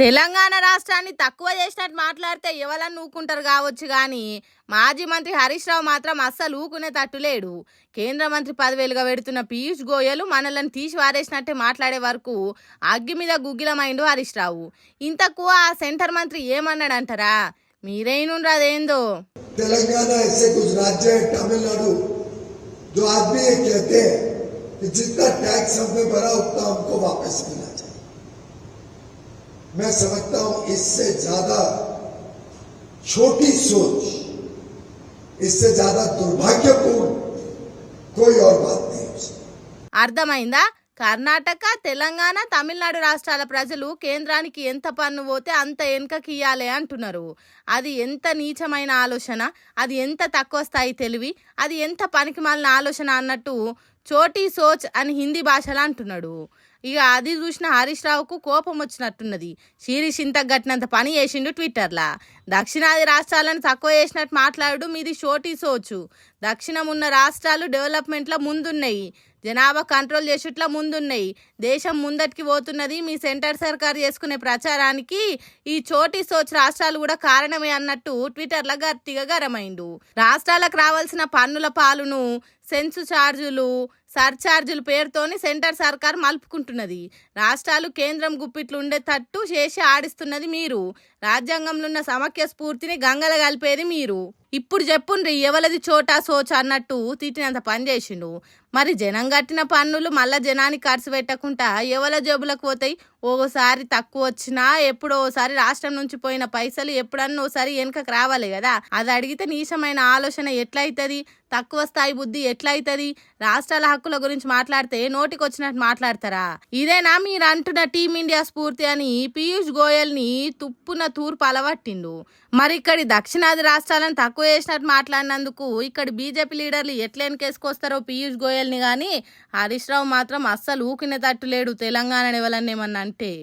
తెలంగాణ రాష్ట్రాన్ని తక్కువ చేసినట్టు మాట్లాడితే ఎవరన్నా ఊకుంటారు కావచ్చు కానీ మాజీ మంత్రి హరీష్ రావు మాత్రం అస్సలు ఊకునే తట్టులేడు. కేంద్ర మంత్రి పదవేలుగా పెడుతున్న పీయూష్ గోయల్ మనల్ని తీసి వారేసినట్టే మాట్లాడే వరకు అగ్గి మీద గుగ్గిలమైండు హరీష్ రావు. ఇంతకు ఆ సెంటర్ మంత్రి ఏమన్నాడంటారా? మీరేనుండ్రు అదేందో. తెలంగాణ ऐसे कुछ राज्य है, तमिलनाडु, जो आदमी ये कहते हैं कि जितना टैक्स हमने भरा उतना हमको वापस मिलना चाहिए। मैं समझता हूं इससे ज्यादा छोटी सोच, इससे ज्यादा दुर्भाग्यपूर्ण कोई और बात नहीं हो सकती। అర్థమైందా? కర్ణాటక, తెలంగాణ, తమిళనాడు రాష్ట్రాల ప్రజలు కేంద్రానికి ఎంత పన్ను పోతే అంత వెనుకకి ఇయ్యాలి అంటున్నారు. అది ఎంత నీచమైన ఆలోచన, అది ఎంత తక్కువ స్థాయి తెలివి, అది ఎంత పనికిమాలిన ఆలోచన అన్నట్టు చోటీ సోచ్ అని హిందీ భాషలో అంటున్నాడు. ఇక అది చూసిన హరీష్ రావుకు కోపం వచ్చినట్టున్నది. శీరీష్ ఇంత గట్టినంత పని చేసిండు ట్విట్టర్లా. దక్షిణాది రాష్ట్రాలను తక్కువ చేసినట్టు మాట్లాడు మీది చోటీ సోచు. దక్షిణం ఉన్న రాష్ట్రాలు డెవలప్మెంట్లో ముందున్నాయి, జనాభా కంట్రోల్ చేసుట్లా ముందున్నాయి, దేశం ముందటికి పోతున్నది. మీ సెంటర్ సర్కార్ చేసుకునే ప్రచారానికి ఈ చోటీ సోచ్ రాష్ట్రాలు కూడా కారణమే అన్నట్టు ట్విట్టర్లో గట్టిగా గరమైండు. రాష్ట్రాలకు రావాల్సిన పన్నుల పాలును సెన్సు ఛార్జీలు, సర్ఛార్జీల పేరుతోని సెంటర్ సర్కార్ మలుపుకుంటున్నది. రాష్ట్రాలు కేంద్రం గుప్పిట్లు ఉండేటట్టు చేసి ఆడిస్తున్నది మీరు. రాజ్యాంగంలో ఉన్న సమాఖ్య స్ఫూర్తిని గంగల కలిపేది మీరు. ఇప్పుడు చెప్పుండ్రి ఎవలది చోటా సోచ్ అన్నట్టు తిట్టినంత పని చేసిండు. మరి జనం కట్టిన పన్నులు మళ్ళా జనానికి ఖర్చు పెట్టకుండా ఎవల జేబులకు పోతాయి? ఓసారి తక్కువ వచ్చినా ఎప్పుడో ఓసారి రాష్ట్రం నుంచి పోయిన పైసలు ఎప్పుడన్నా ఓసారి వెనుకకు రావాలి కదా. అది అడిగితే నీచమైన ఆలోచన ఎట్లయితుంది? తక్కువ స్థాయి బుద్ధి ఎట్లయితుంది? రాష్ట్రాల హక్కుల గురించి మాట్లాడితే నోటికి వచ్చినట్టు మాట్లాడతారా? ఇదేనా మీరు అంటున్న టీమిండియా స్ఫూర్తి అని పీయూష్ గోయల్ ని తుప్పున తూర్పు అలవట్టిండు. మరి ఇక్కడి దక్షిణాది రాష్ట్రాలను తక్కువ చేసినట్టు మాట్లాడినందుకు ఇక్కడ బీజేపీ లీడర్లు ఎట్లా వెనకేసుకొస్తారో పీయూష్ గోయల్ని కానీ హరీష్ రావు మాత్రం అస్సలు ఊకినే తట్టులేడు తెలంగాణ ఎవరన్నా ఏమన్నా అంటే.